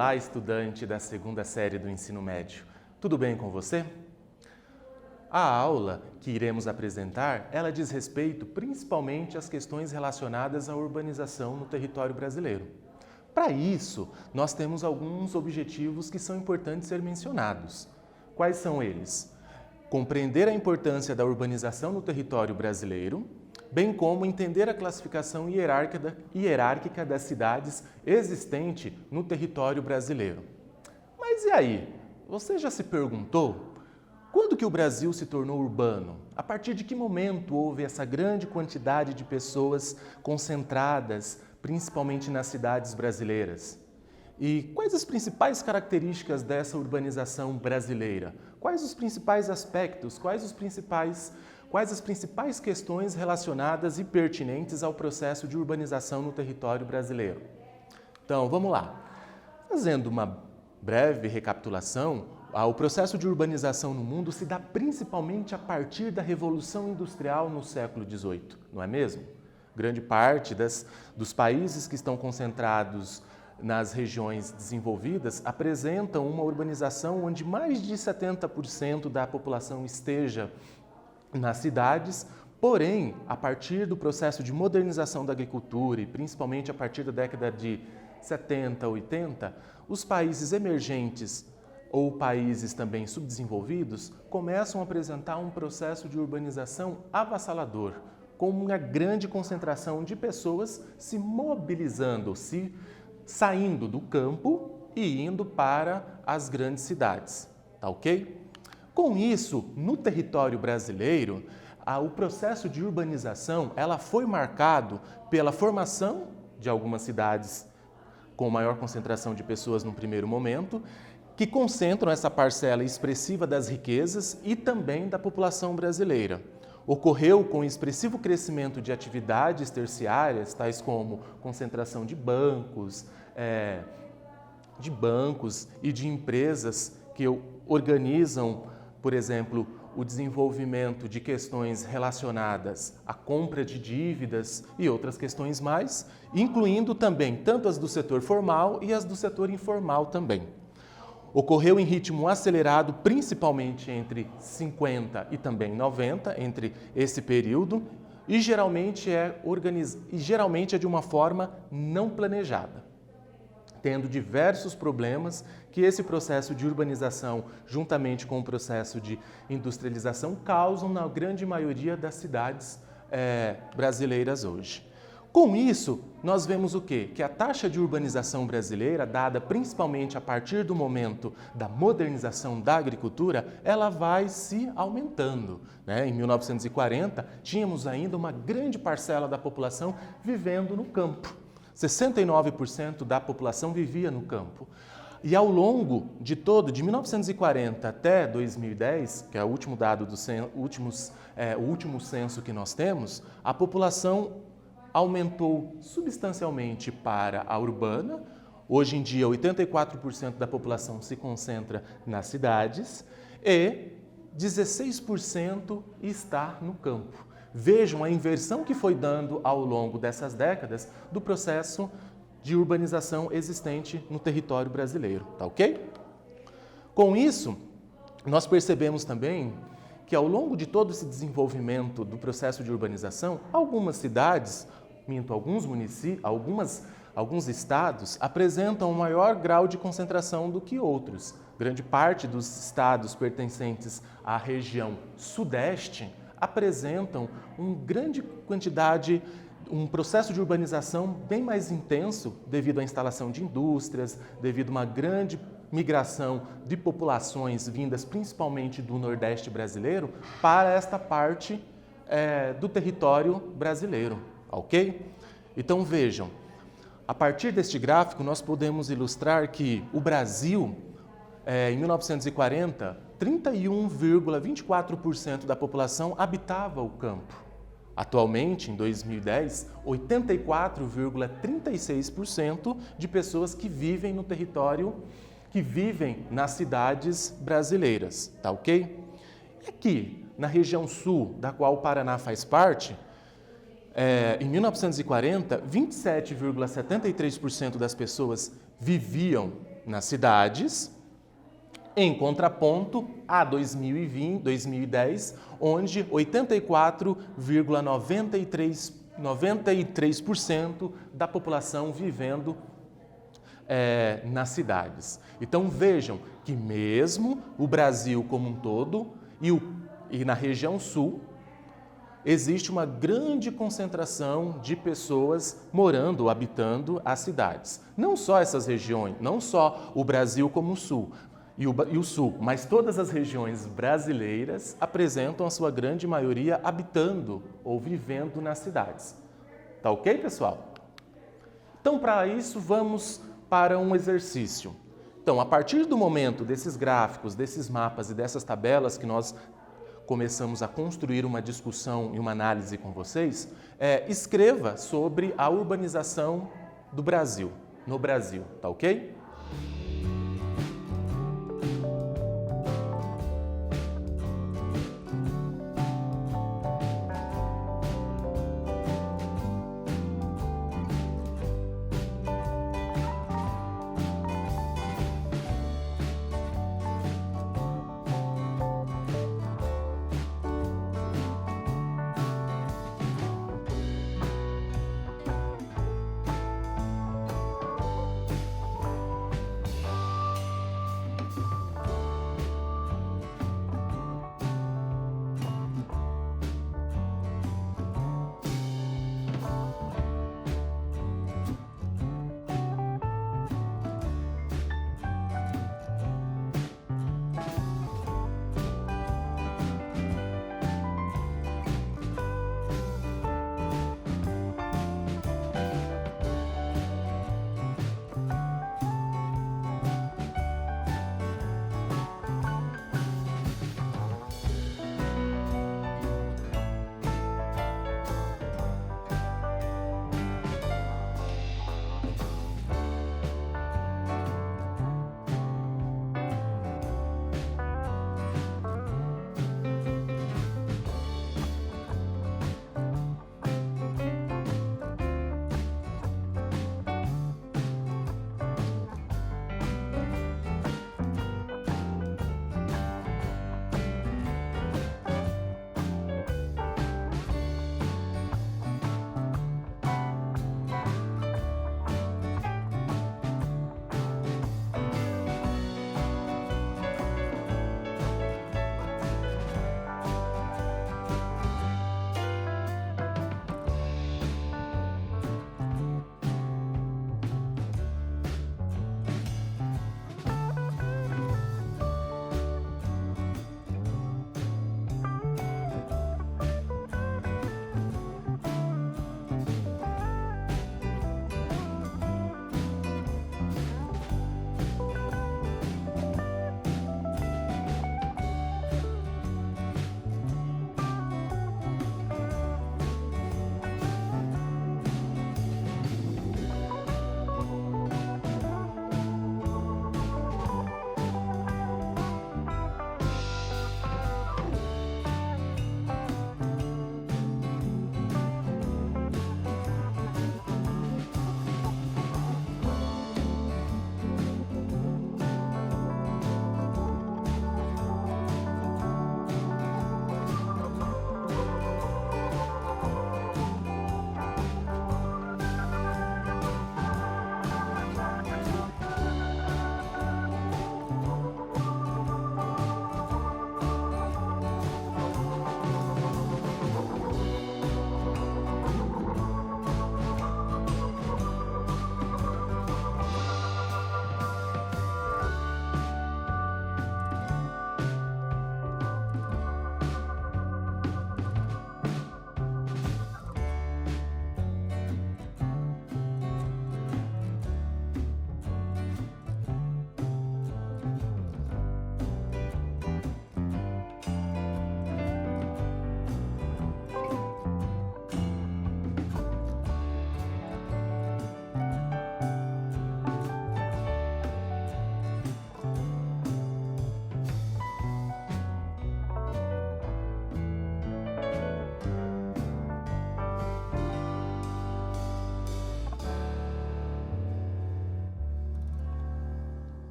Olá, estudante da segunda série do ensino médio. Tudo bem com você? A aula que iremos apresentar, ela diz respeito principalmente às questões relacionadas à urbanização no território brasileiro. Para isso, nós temos alguns objetivos que são importantes ser mencionados. Quais são eles? Compreender a importância da urbanização no território brasileiro, bem como entender a classificação hierárquica das cidades existente no território brasileiro. Mas e aí? Você já se perguntou quando que o Brasil se tornou urbano? A partir de que momento houve essa grande quantidade de pessoas concentradas, principalmente nas cidades brasileiras? E quais as principais características dessa urbanização brasileira? Quais os principais aspectos, quais as principais questões relacionadas e pertinentes ao processo de urbanização no território brasileiro? Então, vamos lá. Fazendo uma breve recapitulação, o processo de urbanização no mundo se dá principalmente a partir da Revolução Industrial no século XVIII, não é mesmo? Grande parte dos países que estão concentrados nas regiões desenvolvidas apresentam uma urbanização onde mais de 70% da população esteja nas cidades, porém, a partir do processo de modernização da agricultura e principalmente a partir da década de 70, 80, os países emergentes ou países também subdesenvolvidos começam a apresentar um processo de urbanização avassalador, com uma grande concentração de pessoas se mobilizando, saindo do campo e indo para as grandes cidades, tá ok? Com isso, no território brasileiro, o processo de urbanização ela foi marcado pela formação de algumas cidades com maior concentração de pessoas no primeiro momento, que concentram essa parcela expressiva das riquezas e também da população brasileira. Ocorreu com expressivo crescimento de atividades terciárias, tais como concentração de bancos e de empresas que organizam, por exemplo, o desenvolvimento de questões relacionadas à compra de dívidas e outras questões mais, incluindo também tanto as do setor formal e as do setor informal também. Ocorreu em ritmo acelerado, principalmente entre 50 e também 90, entre esse período, e geralmente é de uma forma não planejada, tendo diversos problemas que esse processo de urbanização, juntamente com o processo de industrialização, causam na grande maioria das cidades brasileiras hoje. Com isso, nós vemos o quê? Que a taxa de urbanização brasileira, dada principalmente a partir do momento da modernização da agricultura, ela vai se aumentando, né? Em 1940, tínhamos ainda uma grande parcela da população vivendo no campo. 69% da população vivia no campo. E ao longo de 1940 até 2010, que é o último dado o último censo que nós temos, a população aumentou substancialmente para a urbana. Hoje em dia, 84% da população se concentra nas cidades e 16% está no campo. Vejam a inversão que foi dando ao longo dessas décadas do processo de urbanização existente no território brasileiro, tá ok? Com isso, nós percebemos também que ao longo de todo esse desenvolvimento do processo de urbanização, algumas cidades, alguns municípios, alguns estados apresentam um maior grau de concentração do que outros. Grande parte dos estados pertencentes à região sudeste apresentam um processo de urbanização bem mais intenso devido à instalação de indústrias, devido a uma grande migração de populações vindas principalmente do Nordeste brasileiro para esta parte do território brasileiro, ok? Então vejam, a partir deste gráfico nós podemos ilustrar que o Brasil, em 1940, 31,24% da população habitava o campo. Atualmente, em 2010, 84,36% de pessoas que vivem no território, que vivem nas cidades brasileiras, tá ok? E aqui, na região sul, da qual o Paraná faz parte, em 1940, 27,73% das pessoas viviam nas cidades, em contraponto a 2010, onde 84,93% da população vivendo nas cidades. Então vejam que mesmo o Brasil como um todo e na região sul, existe uma grande concentração de pessoas morando ou habitando as cidades. Não só essas regiões, não só o Brasil como o sul e o sul, mas todas as regiões brasileiras apresentam a sua grande maioria habitando ou vivendo nas cidades. Tá ok, pessoal? Então, para isso, vamos para um exercício. Então, a partir do momento desses gráficos, desses mapas e dessas tabelas que nós começamos a construir uma discussão e uma análise com vocês, escreva sobre a urbanização do Brasil, no Brasil, tá ok?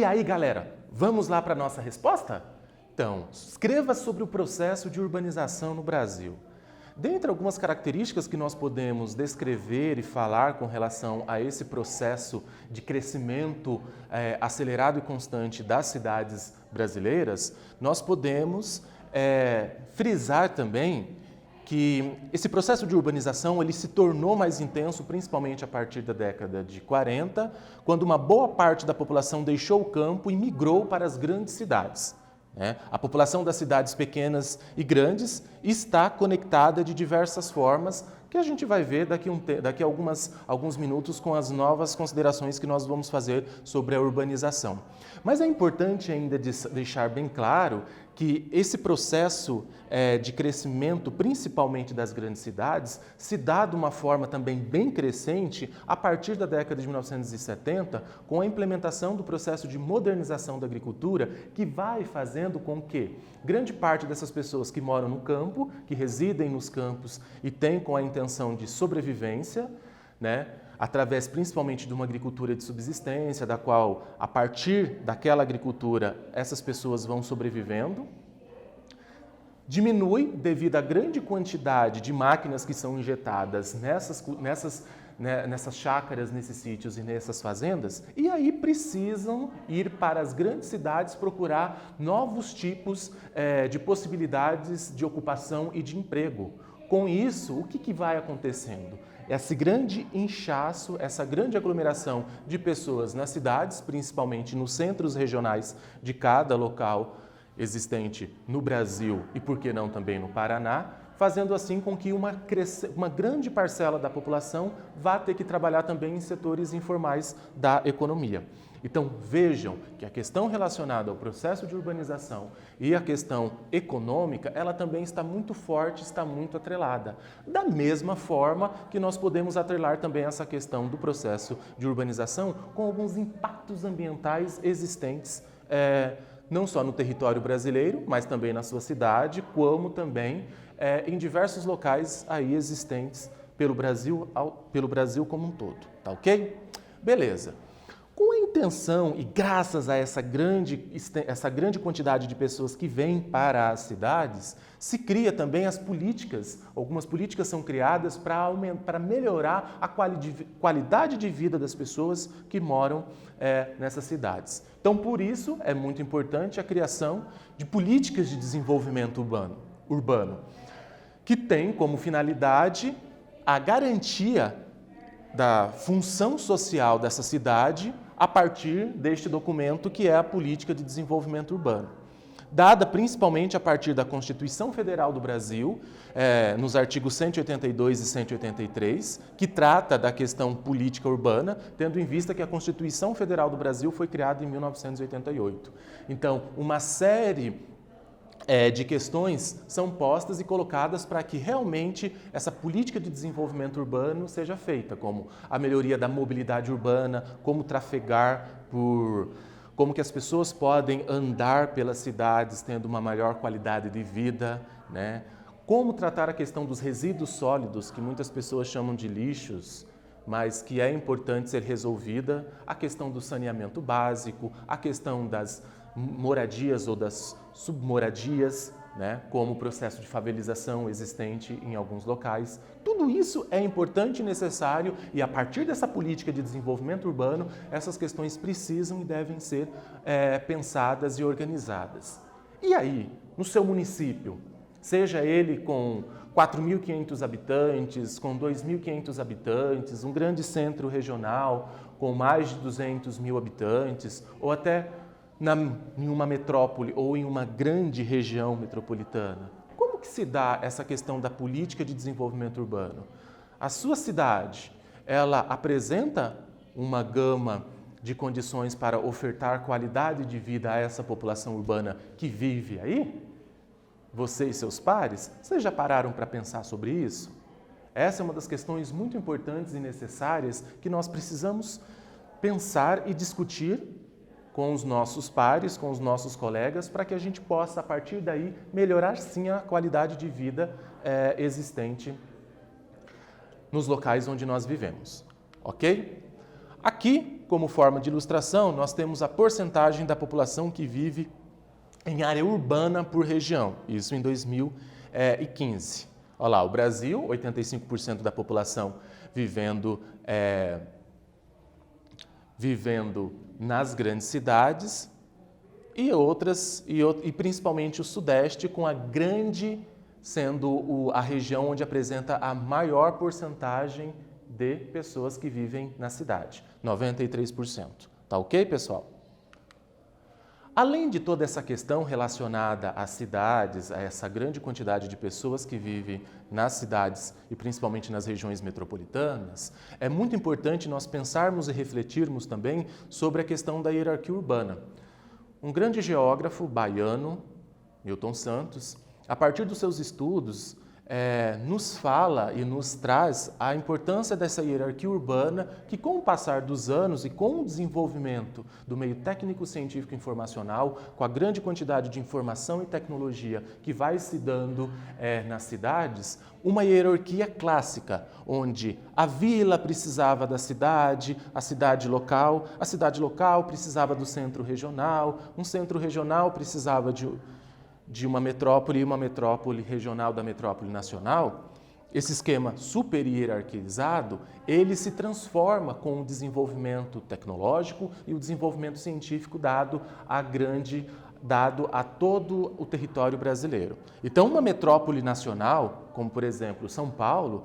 E aí, galera, vamos lá para a nossa resposta? Então, escreva sobre o processo de urbanização no Brasil. Dentre algumas características que nós podemos descrever e falar com relação a esse processo de crescimento acelerado e constante das cidades brasileiras, nós podemos frisar também que esse processo de urbanização ele se tornou mais intenso, principalmente a partir da década de 40, quando uma boa parte da população deixou o campo e migrou para as grandes cidades. A população das cidades pequenas e grandes está conectada de diversas formas, que a gente vai ver daqui a alguns minutos com as novas considerações que nós vamos fazer sobre a urbanização. Mas é importante ainda deixar bem claro que esse processo de crescimento, principalmente das grandes cidades, se dá de uma forma também bem crescente a partir da década de 1970, com a implementação do processo de modernização da agricultura, que vai fazendo com que grande parte dessas pessoas que moram no campo, que residem nos campos e têm com a intenção de sobrevivência, através principalmente de uma agricultura de subsistência, da qual, a partir daquela agricultura, essas pessoas vão sobrevivendo, diminui devido à grande quantidade de máquinas que são injetadas nessas chácaras, nesses sítios e nessas fazendas, e aí precisam ir para as grandes cidades procurar novos tipos de possibilidades de ocupação e de emprego. Com isso, o que vai acontecendo? Esse grande inchaço, essa grande aglomeração de pessoas nas cidades, principalmente nos centros regionais de cada local existente no Brasil e, por que não, também no Paraná, fazendo assim com que uma grande parcela da população vá ter que trabalhar também em setores informais da economia. Então, vejam que a questão relacionada ao processo de urbanização e a questão econômica, ela também está muito forte, está muito atrelada. Da mesma forma que nós podemos atrelar também essa questão do processo de urbanização com alguns impactos ambientais existentes, não só no território brasileiro, mas também na sua cidade, como também em diversos locais aí existentes pelo Brasil como um todo. Tá ok? Beleza. Com a intenção e graças a essa grande quantidade de pessoas que vêm para as cidades, se cria também as políticas, algumas políticas são criadas para melhorar a qualidade de vida das pessoas que moram nessas cidades. Então, por isso, é muito importante a criação de políticas de desenvolvimento urbano, que tem como finalidade a garantia da função social dessa cidade a partir deste documento que é a Política de Desenvolvimento Urbano. Dada principalmente a partir da Constituição Federal do Brasil, nos artigos 182 e 183, que trata da questão política urbana, tendo em vista que a Constituição Federal do Brasil foi criada em 1988. Então, uma série de questões são postas e colocadas para que realmente essa política de desenvolvimento urbano seja feita, como a melhoria da mobilidade urbana, como trafegar como que as pessoas podem andar pelas cidades tendo uma maior qualidade de vida, como tratar a questão dos resíduos sólidos, que muitas pessoas chamam de lixos, mas que é importante ser resolvida, a questão do saneamento básico, a questão das moradias ou das submoradias, como o processo de favelização existente em alguns locais. Tudo isso é importante e necessário e a partir dessa política de desenvolvimento urbano, essas questões precisam e devem ser pensadas e organizadas. E aí, no seu município, seja ele com 4.500 habitantes, com 2.500 habitantes, um grande centro regional com mais de 200.000 habitantes, ou até em uma metrópole ou em uma grande região metropolitana. Como que se dá essa questão da política de desenvolvimento urbano? A sua cidade, ela apresenta uma gama de condições para ofertar qualidade de vida a essa população urbana que vive aí? Você e seus pares, vocês já pararam para pensar sobre isso? Essa é uma das questões muito importantes e necessárias que nós precisamos pensar e discutir com os nossos pares, com os nossos colegas, para que a gente possa, a partir daí, melhorar sim a qualidade de vida existente nos locais onde nós vivemos, ok? Aqui, como forma de ilustração, nós temos a porcentagem da população que vive em área urbana por região, isso em 2015. Olha lá, o Brasil, 85% da população vivendo nas grandes cidades e principalmente o Sudeste, com a grande sendo a região onde apresenta a maior porcentagem de pessoas que vivem na cidade, 93%. Tá ok, pessoal? Além de toda essa questão relacionada às cidades, a essa grande quantidade de pessoas que vivem nas cidades e principalmente nas regiões metropolitanas, é muito importante nós pensarmos e refletirmos também sobre a questão da hierarquia urbana. Um grande geógrafo baiano, Milton Santos, a partir dos seus estudos, nos fala e nos traz a importância dessa hierarquia urbana que, com o passar dos anos e com o desenvolvimento do meio técnico-científico informacional, com a grande quantidade de informação e tecnologia que vai se dando nas cidades, uma hierarquia clássica, onde a vila precisava da cidade, a cidade local precisava do centro regional, um centro regional precisava de uma metrópole e uma metrópole regional da metrópole nacional, esse esquema super hierarquizado, ele se transforma com o desenvolvimento tecnológico e o desenvolvimento científico dado a todo o território brasileiro. Então, uma metrópole nacional, como por exemplo São Paulo,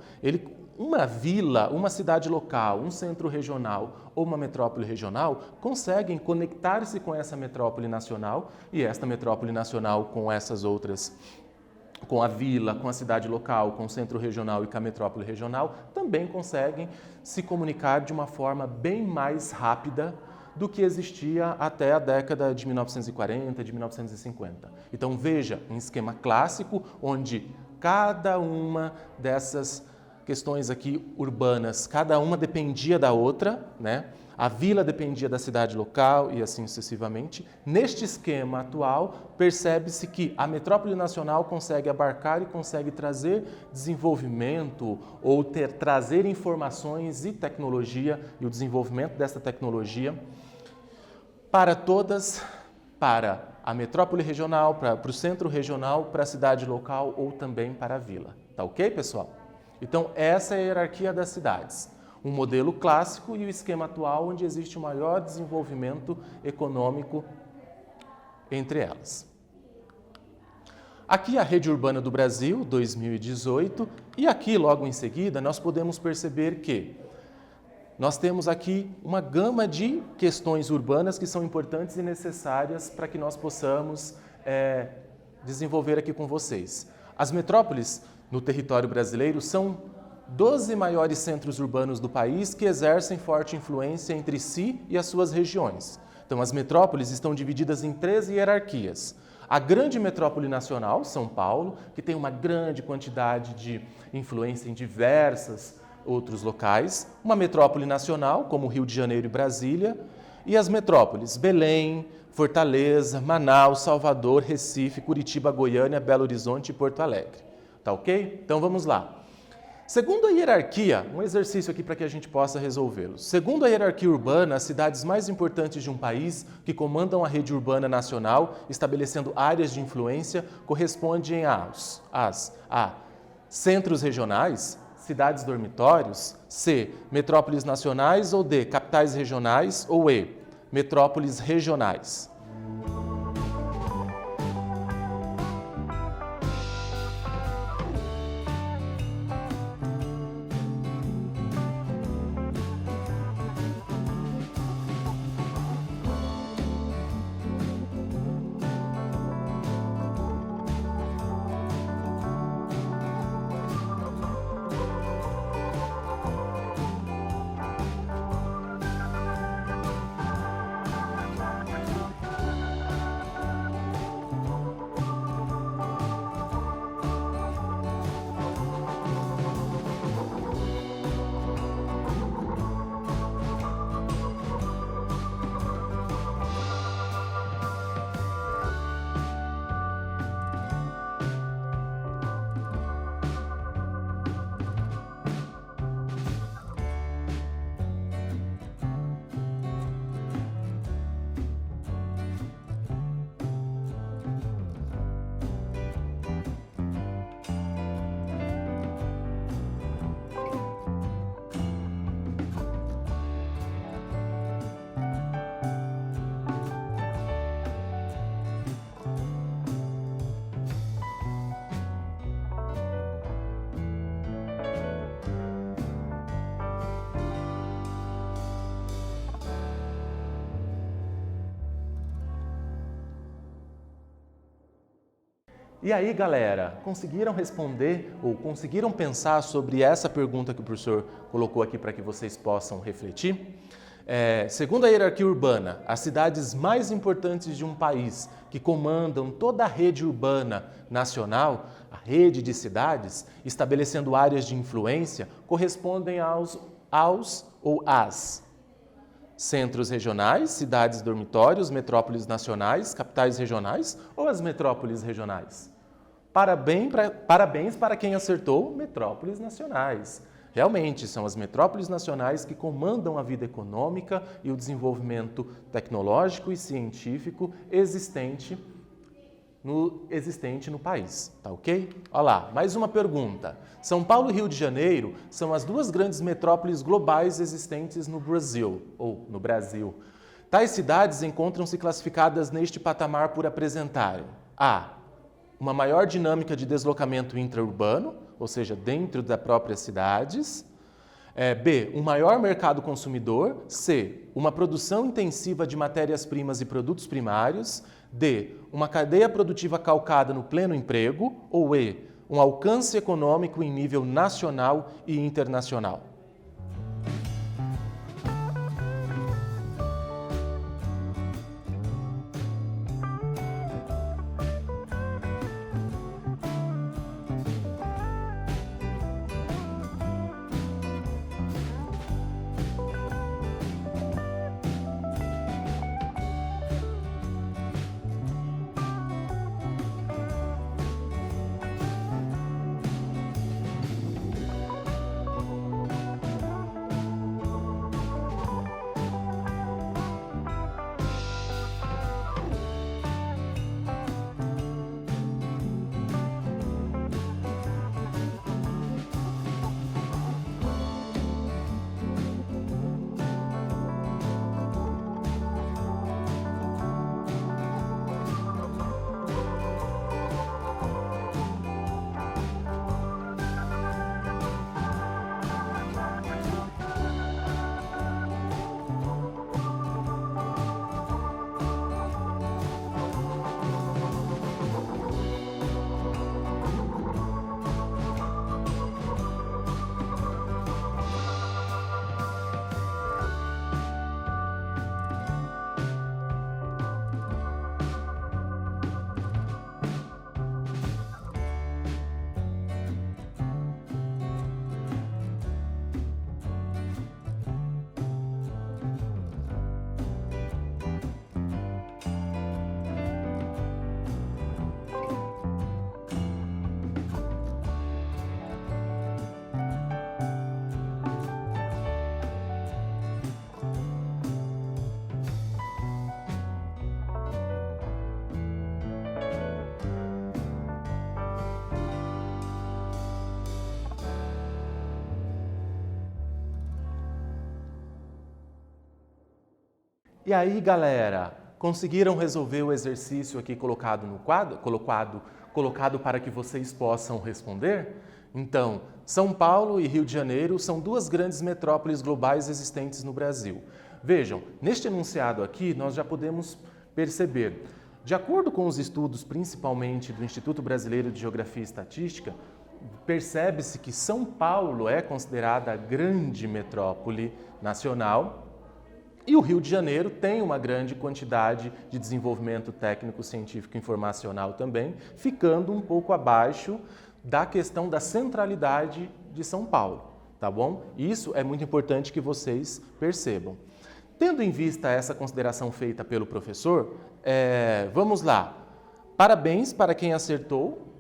uma vila, uma cidade local, um centro regional ou uma metrópole regional conseguem conectar-se com essa metrópole nacional e esta metrópole nacional com essas outras, com a vila, com a cidade local, com o centro regional e com a metrópole regional, também conseguem se comunicar de uma forma bem mais rápida do que existia até a década de 1940, de 1950. Então veja, um esquema clássico onde cada uma dessas questões aqui urbanas, cada uma dependia da outra, né? A vila dependia da cidade local e assim sucessivamente. Neste esquema atual, percebe-se que a metrópole nacional consegue abarcar e consegue trazer desenvolvimento ou trazer informações e tecnologia e o desenvolvimento dessa tecnologia para a metrópole regional, para o centro regional, para a cidade local ou também para a vila. Tá ok, pessoal? Então, essa é a hierarquia das cidades. Um modelo clássico e o esquema atual, onde existe o maior desenvolvimento econômico entre elas. Aqui a Rede Urbana do Brasil, 2018, e aqui, logo em seguida, nós podemos perceber que nós temos aqui uma gama de questões urbanas que são importantes e necessárias para que nós possamos desenvolver aqui com vocês. As metrópoles no território brasileiro são 12 maiores centros urbanos do país que exercem forte influência entre si e as suas regiões. Então, as metrópoles estão divididas em 13 hierarquias. A grande metrópole nacional, São Paulo, que tem uma grande quantidade de influência em diversos outros locais. Uma metrópole nacional, como Rio de Janeiro e Brasília. E as metrópoles Belém, Fortaleza, Manaus, Salvador, Recife, Curitiba, Goiânia, Belo Horizonte e Porto Alegre. Tá ok? Então vamos lá. Segundo a hierarquia, um exercício aqui para que a gente possa resolvê-lo. Segundo a hierarquia urbana, as cidades mais importantes de um país que comandam a rede urbana nacional, estabelecendo áreas de influência, correspondem a centros regionais, cidades dormitórios, C, metrópoles nacionais ou D, capitais regionais ou E, metrópoles regionais. E aí, galera, conseguiram responder ou conseguiram pensar sobre essa pergunta que o professor colocou aqui para que vocês possam refletir? Segundo a hierarquia urbana, as cidades mais importantes de um país que comandam toda a rede urbana nacional, a rede de cidades, estabelecendo áreas de influência, correspondem aos ou às centros regionais, cidades dormitórios, metrópoles nacionais, capitais regionais ou as metrópoles regionais? Parabéns para quem acertou metrópoles nacionais. Realmente, são as metrópoles nacionais que comandam a vida econômica e o desenvolvimento tecnológico e científico existente no país, tá ok? Olha lá, mais uma pergunta. São Paulo e Rio de Janeiro são as duas grandes metrópoles globais existentes no Brasil, ou no Brasil. Tais cidades encontram-se classificadas neste patamar por apresentarem a. Uma maior dinâmica de deslocamento intraurbano, ou seja, dentro das próprias cidades. B. Um maior mercado consumidor. C. Uma produção intensiva de matérias-primas e produtos primários. D. Uma cadeia produtiva calcada no pleno emprego. Ou E. Um alcance econômico em nível nacional e internacional. E aí, galera, conseguiram resolver o exercício aqui colocado no quadro, colocado para que vocês possam responder? Então, São Paulo e Rio de Janeiro são duas grandes metrópoles globais existentes no Brasil. Vejam, neste enunciado aqui nós já podemos perceber, de acordo com os estudos principalmente do Instituto Brasileiro de Geografia e Estatística, percebe-se que São Paulo é considerada a grande metrópole nacional. E o Rio de Janeiro tem uma grande quantidade de desenvolvimento técnico, científico e informacional também, ficando um pouco abaixo da questão da centralidade de São Paulo, tá bom? Isso é muito importante que vocês percebam. Tendo em vista essa consideração feita pelo professor, vamos lá. Parabéns para quem acertou,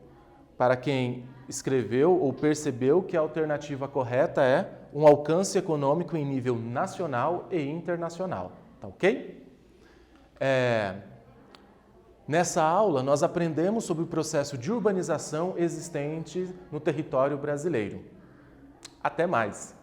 para quem escreveu ou percebeu que a alternativa correta é um alcance econômico em nível nacional e internacional, tá ok? Nessa aula, nós aprendemos sobre o processo de urbanização existente no território brasileiro. Até mais!